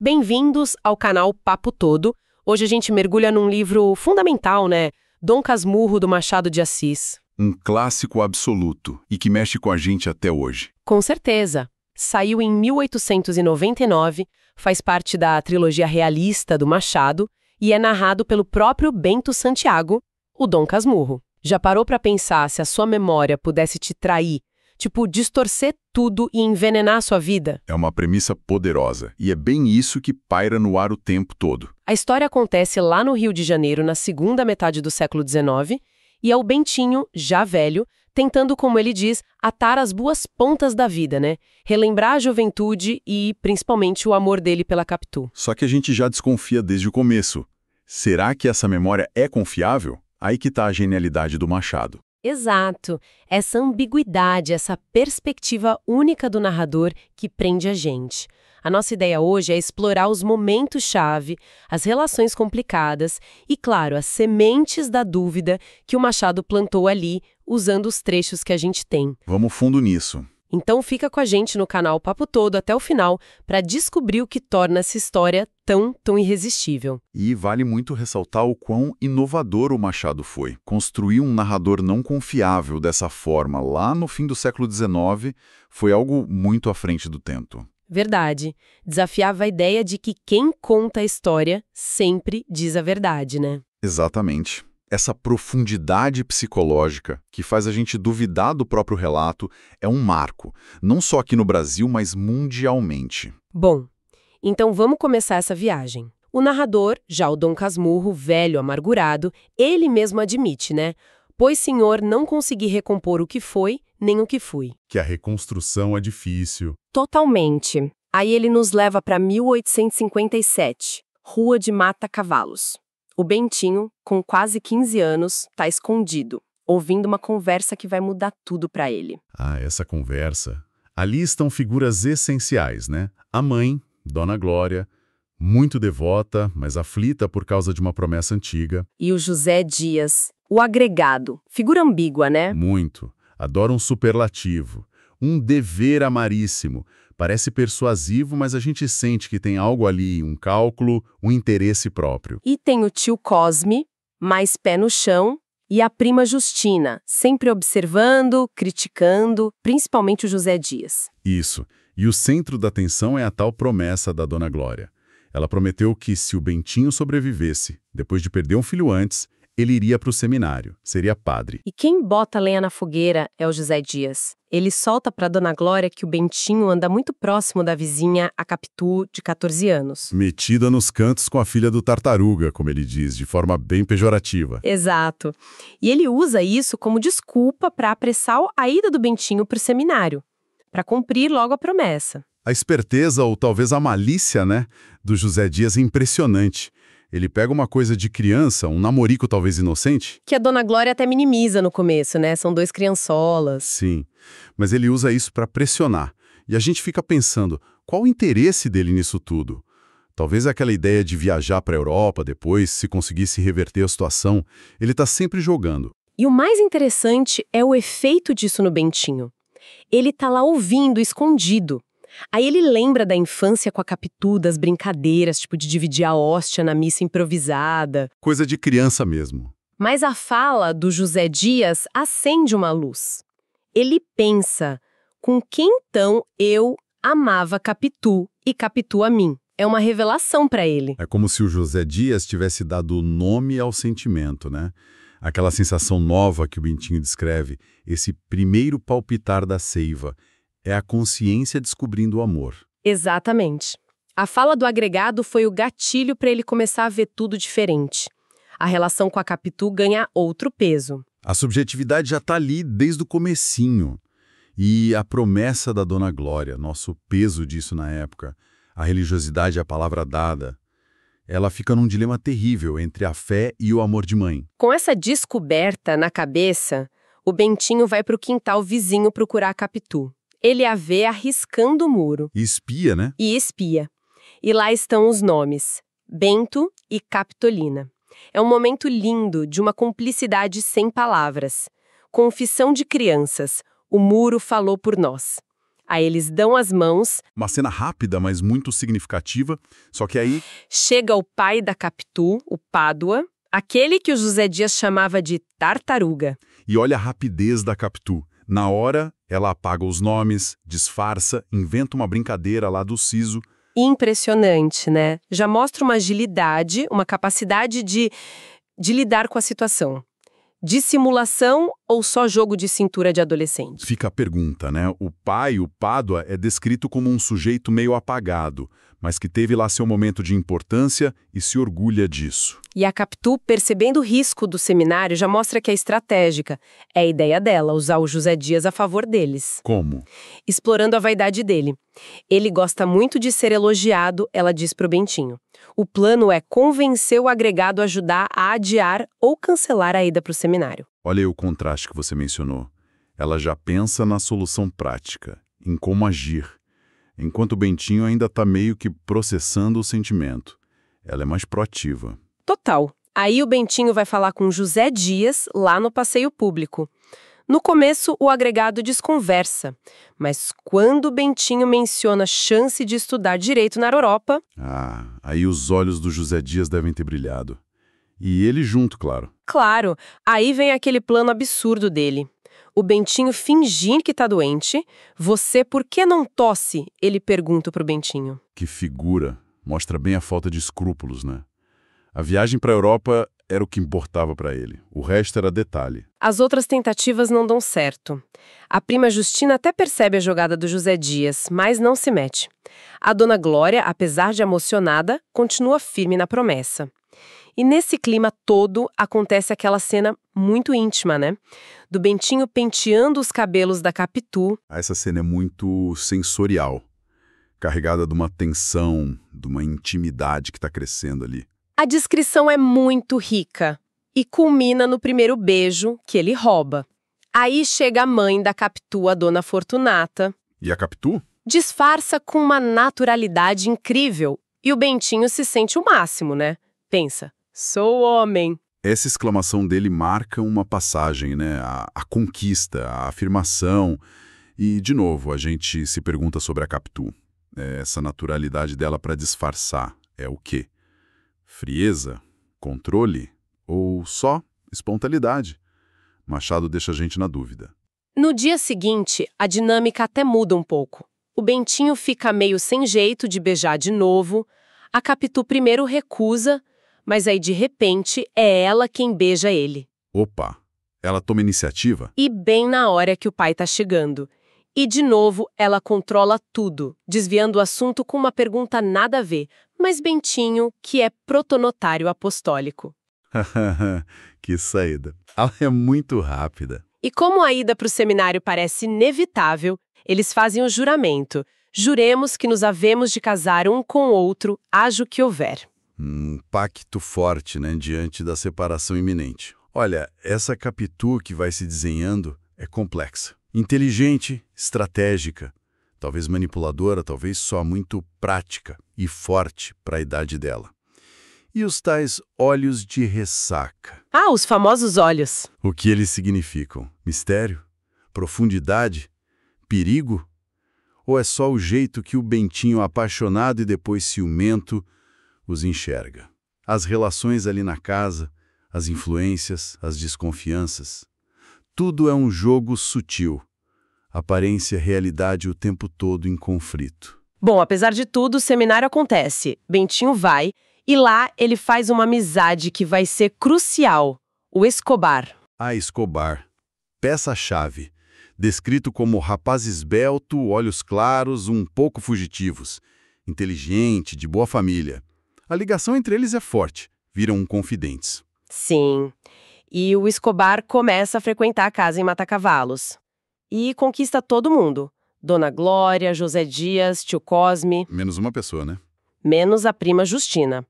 Bem-vindos ao canal Papo Todo. Hoje a gente mergulha num livro fundamental, né? Dom Casmurro, do Machado de Assis. Um clássico absoluto e que mexe com a gente até hoje. Com certeza. Saiu em 1899, faz parte da trilogia realista do Machado e é narrado pelo próprio Bento Santiago, o Dom Casmurro. Já parou pra pensar se a sua memória pudesse te trair? Tipo, distorcer tudo e envenenar a sua vida? É uma premissa poderosa e é bem isso que paira no ar o tempo todo. A história acontece lá no Rio de Janeiro, na segunda metade do século XIX, e é o Bentinho, já velho, tentando, como ele diz, atar as boas pontas da vida, né? Relembrar a juventude e, principalmente, o amor dele pela Capitu. Só que a gente já desconfia desde o começo. Será que essa memória é confiável? Aí que tá a genialidade do Machado. Exato. Essa ambiguidade, essa perspectiva única do narrador que prende a gente. A nossa ideia hoje é explorar os momentos-chave, as relações complicadas e, claro, as sementes da dúvida que o Machado plantou ali, usando os trechos que a gente tem. Vamos fundo nisso. Então fica com a gente no canal Papo Todo até o final para descobrir o que torna essa história tão irresistível. E vale muito ressaltar o quão inovador o Machado foi. Construir um narrador não confiável dessa forma lá no fim do século XIX foi algo muito à frente do tempo. Verdade. Desafiava a ideia de que quem conta a história sempre diz a verdade, né? Exatamente. Essa profundidade psicológica que faz a gente duvidar do próprio relato é um marco, não só aqui no Brasil, mas mundialmente. Bom, então vamos começar essa viagem. O narrador, já o Dom Casmurro, velho, amargurado, ele mesmo admite, né? Pois, senhor, não consegui recompor o que foi, nem o que fui. Que a reconstrução é difícil. Totalmente. Aí ele nos leva para 1857, Rua de Mata Cavalos. O Bentinho, com quase 15 anos, tá escondido, ouvindo uma conversa que vai mudar tudo para ele. Ah, essa conversa. Ali estão figuras essenciais, né? A mãe, Dona Glória, muito devota, mas aflita por causa de uma promessa antiga. E o José Dias, o agregado. Figura ambígua, né? Muito. Adora um superlativo. Um dever amaríssimo. Parece persuasivo, mas a gente sente que tem algo ali, um cálculo, um interesse próprio. E tem o tio Cosme, mais pé no chão, e a prima Justina, sempre observando, criticando, principalmente o José Dias. Isso. E o centro da atenção é a tal promessa da Dona Glória. Ela prometeu que se o Bentinho sobrevivesse, depois de perder um filho antes, ele iria para o seminário, seria padre. E quem bota lenha na fogueira é o José Dias. Ele solta para Dona Glória que o Bentinho anda muito próximo da vizinha, a Capitu, de 14 anos. Metida nos cantos com a filha do tartaruga, como ele diz, de forma bem pejorativa. Exato. E ele usa isso como desculpa para apressar a ida do Bentinho para o seminário, para cumprir logo a promessa. A esperteza, ou talvez a malícia, né, do José Dias é impressionante. Ele pega uma coisa de criança, um namorico talvez inocente. Que a Dona Glória até minimiza no começo, né? São dois criançolas. Sim, mas ele usa isso para pressionar. E a gente fica pensando, qual o interesse dele nisso tudo? Talvez aquela ideia de viajar para a Europa depois, se conseguisse reverter a situação, ele está sempre jogando. E o mais interessante é o efeito disso no Bentinho. Ele tá lá ouvindo, escondido. Aí ele lembra da infância com a Capitu, das brincadeiras, tipo de dividir a hóstia na missa improvisada. Coisa de criança mesmo. Mas a fala do José Dias acende uma luz. Ele pensa, com quem então eu amava Capitu e Capitu a mim? É uma revelação para ele. É como se o José Dias tivesse dado nome ao sentimento, né? Aquela sensação nova que o Bentinho descreve, esse primeiro palpitar da seiva. É a consciência descobrindo o amor. Exatamente. A fala do agregado foi o gatilho para ele começar a ver tudo diferente. A relação com a Capitu ganha outro peso. A subjetividade já está ali desde o comecinho. E a promessa da Dona Glória, nosso peso disso na época, a religiosidade é a palavra dada, ela fica num dilema terrível entre a fé e o amor de mãe. Com essa descoberta na cabeça, o Bentinho vai para o quintal vizinho procurar a Capitu. Ele a vê arriscando o muro. E espia, né? E espia. E lá estão os nomes, Bento e Capitolina. É um momento lindo de uma cumplicidade sem palavras. Confissão de crianças. O muro falou por nós. Aí eles dão as mãos, Uma cena rápida, mas muito significativa, só que aí chega o pai da Capitu, o Pádua, aquele que o José Dias chamava de tartaruga. e olha a rapidez da Capitu. Na hora, ela apaga os nomes, disfarça, inventa uma brincadeira lá do siso. Impressionante, né? Já mostra uma agilidade, uma capacidade de lidar com a situação. Dissimulação ou só jogo de cintura de adolescente? Fica a pergunta, né? O pai, o Pádua, é descrito como um sujeito meio apagado, mas que teve lá seu momento de importância e se orgulha disso. E a Capitu, percebendo o risco do seminário, já mostra que é estratégica. É a ideia dela, usar o José Dias a favor deles. Como? Explorando a vaidade dele. Ele gosta muito de ser elogiado, ela diz pro Bentinho. O plano é convencer o agregado a ajudar a adiar ou cancelar a ida pro seminário. Olha aí o contraste que você mencionou. Ela já pensa na solução prática, em como agir, enquanto o Bentinho ainda está meio que processando o sentimento. Ela é mais proativa. Total. Aí o Bentinho vai falar com José Dias lá no passeio público. No começo, o agregado desconversa, mas quando o Bentinho menciona chance de estudar direito na Europa... Ah, aí os olhos do José Dias devem ter brilhado. E ele junto, claro. Claro, aí vem aquele plano absurdo dele. O Bentinho fingir que tá doente. Você por que não tosse? Ele pergunta pro Bentinho. Que figura. Mostra bem a falta de escrúpulos, né? A viagem para a Europa era o que importava para ele. O resto era detalhe. As outras tentativas não dão certo. A prima Justina até percebe a jogada do José Dias, mas não se mete. A dona Glória, apesar de emocionada, continua firme na promessa. E nesse clima todo, acontece aquela cena muito íntima, né? Do Bentinho penteando os cabelos da Capitu. Essa cena é muito sensorial, carregada de uma tensão, de uma intimidade que está crescendo ali. A descrição é muito rica e culmina no primeiro beijo que ele rouba. Aí chega a mãe da Capitu, a dona Fortunata. E a Capitu? Disfarça com uma naturalidade incrível. E o Bentinho se sente o máximo, né? Pensa, sou homem. Essa exclamação dele marca uma passagem, né? A conquista, a afirmação. E, de novo, a gente se pergunta sobre a Capitu. Essa naturalidade dela para disfarçar é o quê? Frieza? Controle? Ou só espontaneidade? Machado deixa a gente na dúvida. No dia seguinte, a dinâmica até muda um pouco. O Bentinho fica meio sem jeito de beijar de novo. A Capitu primeiro recusa, mas aí de repente é ela quem beija ele. Opa! Ela toma iniciativa? E bem na hora que o pai tá chegando. E de novo ela controla tudo, desviando o assunto com uma pergunta nada a ver, mas Bentinho, que é protonotário apostólico. Que saída. Ela é muito rápida. E como a ida para o seminário parece inevitável, eles fazem o juramento. Juremos que nos havemos de casar um com o outro, haja o que houver. Um pacto forte, né, diante da separação iminente. Olha, essa Capitu que vai se desenhando é complexa. Inteligente, estratégica, talvez manipuladora, talvez só muito prática e forte para a idade dela. E os tais olhos de ressaca. Ah, os famosos olhos. O que eles significam? Mistério? Profundidade? Perigo? Ou é só o jeito que o Bentinho apaixonado e depois ciumento os enxerga? As relações ali na casa, as influências, as desconfianças. Tudo é um jogo sutil. Aparência e realidade o tempo todo em conflito. Bom, apesar de tudo, o seminário acontece. Bentinho vai e lá ele faz uma amizade que vai ser crucial. O Escobar. A Escobar. Peça-chave. Descrito como rapaz esbelto, olhos claros, um pouco fugitivos. Inteligente, de boa família. A ligação entre eles é forte. Viram confidentes. Sim. E o Escobar começa a frequentar a casa em Matacavalos. E conquista todo mundo. Dona Glória, José Dias, tio Cosme. Menos uma pessoa, né? Menos a prima Justina.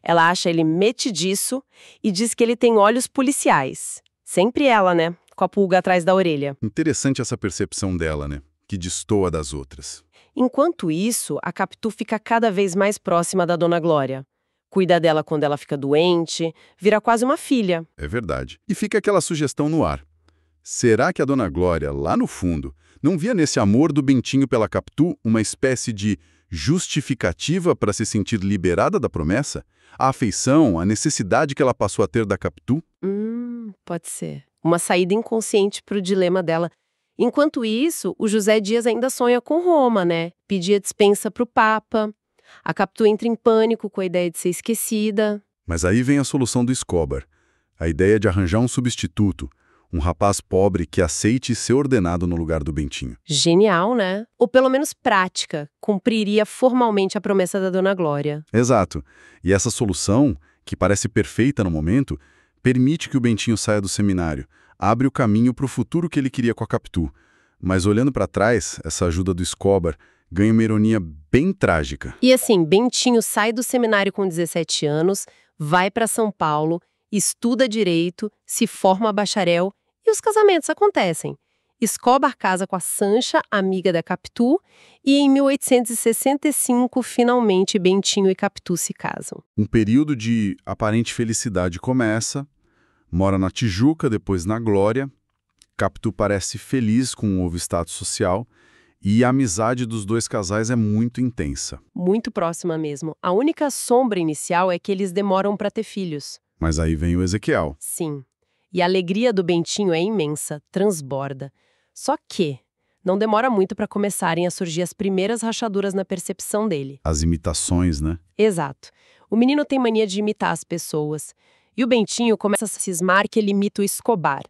Ela acha ele metidiço e diz que ele tem olhos policiais. Sempre ela, né? Com a pulga atrás da orelha. Interessante essa percepção dela, né? Que destoa das outras. Enquanto isso, a Capitu fica cada vez mais próxima da Dona Glória. Cuida dela quando ela fica doente, vira quase uma filha. É verdade. E fica aquela sugestão no ar. Será que a Dona Glória, lá no fundo, Não via nesse amor do Bentinho pela Capitu uma espécie de justificativa para se sentir liberada da promessa? A afeição, a necessidade que ela passou a ter da Capitu? Pode ser. Uma saída inconsciente para o dilema dela. Enquanto isso, o José Dias ainda sonha com Roma, né? Pedia dispensa para o Papa. A Capitu entra em pânico com a ideia de ser esquecida. Mas aí vem a solução do Escobar. A ideia de arranjar um substituto, um rapaz pobre que aceite ser ordenado no lugar do Bentinho. Genial, né? Ou pelo menos prática. Cumpriria formalmente a promessa da Dona Glória. Exato. E essa solução, que parece perfeita no momento, permite que o Bentinho saia do seminário, abre o caminho para o futuro que ele queria com a Capitu. Mas olhando para trás, essa ajuda do Escobar ganha uma ironia bem trágica. E assim, Bentinho sai do seminário com 17 anos, vai para São Paulo, estuda direito, se forma bacharel e os casamentos acontecem. Escobar casa com a Sancha, amiga da Capitu, e em 1865, finalmente, Bentinho e Capitu se casam. Um período de aparente felicidade começa, mora na Tijuca, depois na Glória. Capitu parece feliz com o novo status social e a amizade dos dois casais é muito intensa. Muito próxima mesmo. A única sombra inicial é que eles demoram para ter filhos. Mas aí vem o Ezequiel. Sim. E a alegria do Bentinho é imensa, transborda. Só que não demora muito para começarem a surgir as primeiras rachaduras na percepção dele. As imitações, né? Exato. O menino tem mania de imitar as pessoas. E o Bentinho começa a cismar que ele imita o Escobar.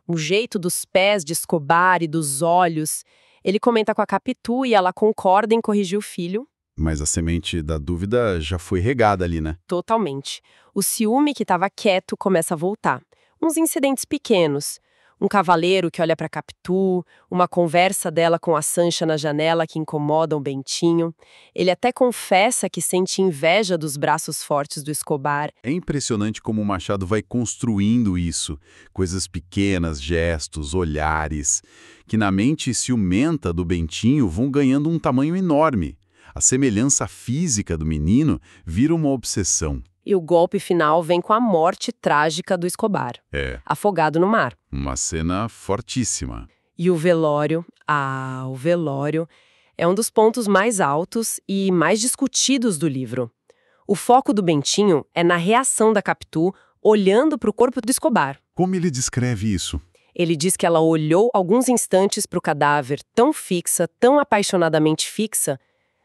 O jeito dos pés de Escobar e dos olhos. Ele comenta com a Capitu e ela concorda em corrigir o filho. Mas a semente da dúvida já foi regada ali, né? Totalmente. O ciúme que estava quieto começa a voltar. Uns incidentes pequenos. Um cavaleiro que olha para Capitu, uma conversa dela com a Sancha na janela que incomodam o Bentinho. Ele até confessa que sente inveja dos braços fortes do Escobar. É impressionante como o Machado vai construindo isso. Coisas pequenas, gestos, olhares, que na mente ciumenta do Bentinho vão ganhando um tamanho enorme. A semelhança física do menino vira uma obsessão. E o golpe final vem com a morte trágica do Escobar, afogado no mar. Uma cena fortíssima. E o velório, o velório, é um dos pontos mais altos e mais discutidos do livro. O foco do Bentinho é na reação da Capitu olhando para o corpo do Escobar. Como ele descreve isso? Ele diz que ela olhou alguns instantes para o cadáver tão fixa, tão apaixonadamente fixa,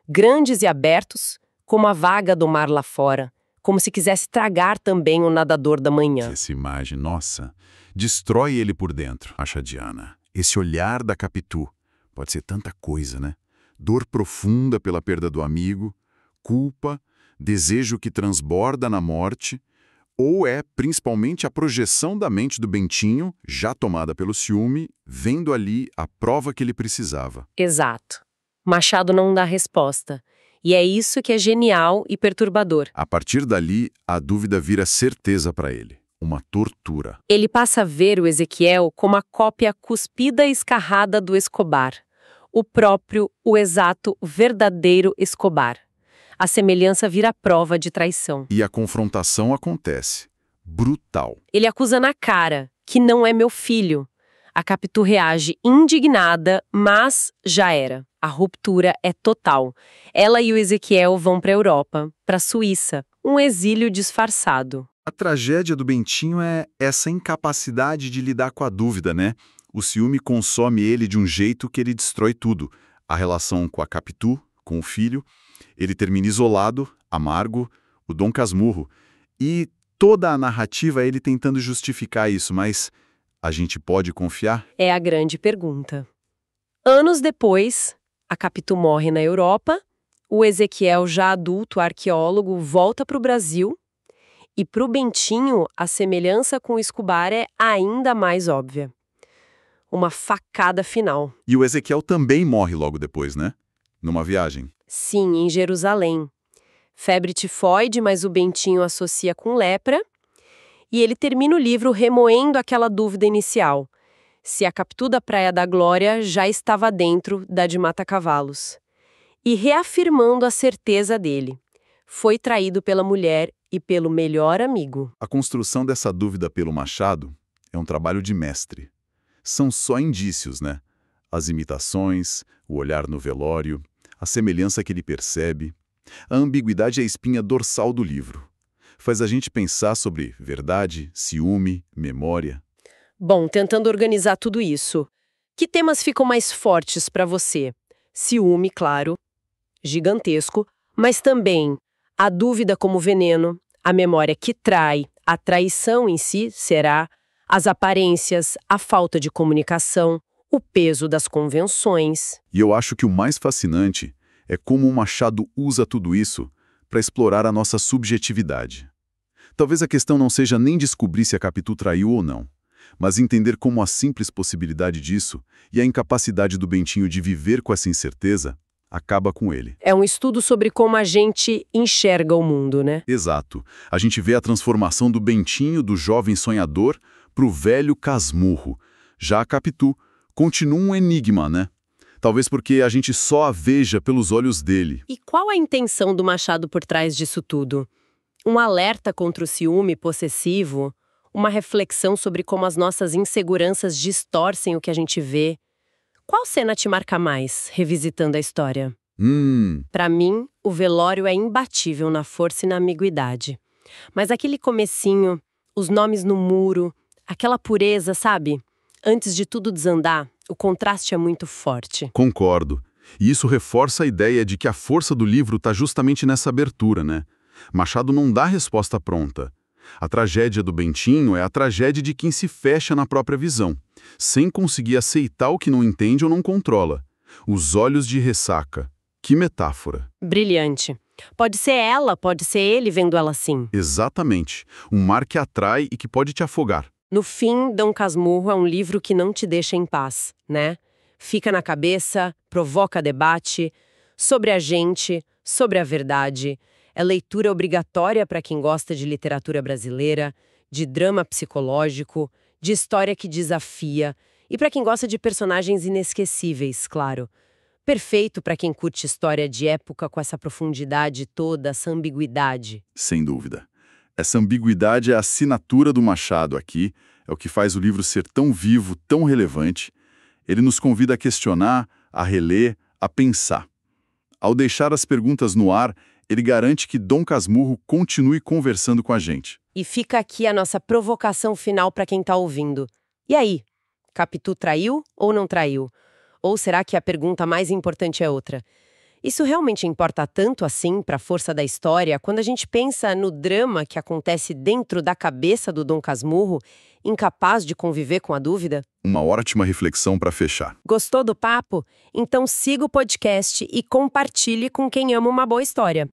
grandes e abertos, como a vaga do mar lá fora, como se quisesse tragar também o nadador da manhã. Essa imagem, nossa, destrói ele por dentro, acha Diana. Esse olhar da Capitu pode ser tanta coisa, né? Dor profunda pela perda do amigo, culpa, desejo que transborda na morte, ou é principalmente a projeção da mente do Bentinho, já tomada pelo ciúme, vendo ali a prova que ele precisava. Exato. Machado não dá resposta. E é isso que é genial e perturbador. A partir dali, a dúvida vira certeza para ele. Uma tortura. Ele passa a ver o Ezequiel como a cópia cuspida e escarrada do Escobar. O próprio, o exato, verdadeiro Escobar. A semelhança vira prova de traição. E a confrontação acontece. Brutal. Ele acusa na cara que não é meu filho. A Capitu reage indignada, mas já era. A ruptura é total. Ela e o Ezequiel vão para a Europa, para a Suíça, um exílio disfarçado. A tragédia do Bentinho é essa incapacidade de lidar com a dúvida, né? O ciúme consome ele de um jeito que ele destrói tudo. A relação com a Capitu, com o filho, ele termina isolado, amargo, o Dom Casmurro. E toda a narrativa é ele tentando justificar isso, mas a gente pode confiar? É a grande pergunta. Anos depois, a Capitu morre na Europa, o Ezequiel, já adulto arqueólogo, volta para o Brasil e para o Bentinho a semelhança com o Escobar é ainda mais óbvia. Uma facada final. E o Ezequiel também morre logo depois, né? Numa viagem. Sim, em Jerusalém. Febre tifoide, mas o Bentinho associa com lepra. E ele termina o livro remoendo aquela dúvida inicial. Se a Capitu da Praia da Glória já estava dentro da de Mata-Cavalos. E reafirmando a certeza dele. Foi traído pela mulher e pelo melhor amigo. A construção dessa dúvida pelo Machado é um trabalho de mestre. São só indícios, né? As imitações, o olhar no velório, a semelhança que ele percebe. A ambiguidade é a espinha dorsal do livro. Faz a gente pensar sobre verdade, ciúme, memória. Bom, tentando organizar tudo isso, que temas ficam mais fortes para você? Ciúme, claro, gigantesco, mas também a dúvida como veneno, a memória que trai, a traição em si, será, as aparências, a falta de comunicação, o peso das convenções. E eu acho que o mais fascinante é como o Machado usa tudo isso para explorar a nossa subjetividade. Talvez a questão não seja nem descobrir se a Capitu traiu ou não, mas entender como a simples possibilidade disso e a incapacidade do Bentinho de viver com essa incerteza acaba com ele. É um estudo sobre como a gente enxerga o mundo, né? Exato. A gente vê a transformação do Bentinho, do jovem sonhador, para o velho casmurro. Já a Capitu continua um enigma, né? Talvez porque a gente só a veja pelos olhos dele. E qual a intenção do Machado por trás disso tudo? Um alerta contra o ciúme possessivo? Uma reflexão sobre como as nossas inseguranças distorcem o que a gente vê? Qual cena te marca mais, revisitando a história? Para mim, o velório é imbatível na força e na ambiguidade. Mas aquele comecinho, os nomes no muro, aquela pureza, sabe? Antes de tudo desandar, o contraste é muito forte. Concordo. E isso reforça a ideia de que a força do livro está justamente nessa abertura, né? Machado não dá resposta pronta. A tragédia do Bentinho é a tragédia de quem se fecha na própria visão, sem conseguir aceitar o que não entende ou não controla. Os olhos de ressaca. Que metáfora. Brilhante. Pode ser ela, pode ser ele vendo ela assim. Exatamente. Um mar que atrai e que pode te afogar. No fim, Dom Casmurro é um livro que não te deixa em paz, né? Fica na cabeça, provoca debate sobre a gente, sobre a verdade. É leitura obrigatória para quem gosta de literatura brasileira, de drama psicológico, de história que desafia e para quem gosta de personagens inesquecíveis, claro. Perfeito para quem curte história de época com essa profundidade toda, essa ambiguidade. Sem dúvida. Essa ambiguidade é a assinatura do Machado aqui, é o que faz o livro ser tão vivo, tão relevante. Ele nos convida a questionar, a reler, a pensar. Ao deixar as perguntas no ar, ele garante que Dom Casmurro continue conversando com a gente. E fica aqui a nossa provocação final para quem está ouvindo. E aí? Capitu traiu ou não traiu? Ou será que a pergunta mais importante é outra? Isso realmente importa tanto assim para a força da história quando a gente pensa no drama que acontece dentro da cabeça do Dom Casmurro, incapaz de conviver com a dúvida? Uma ótima reflexão para fechar. Gostou do papo? Então siga o podcast e compartilhe com quem ama uma boa história.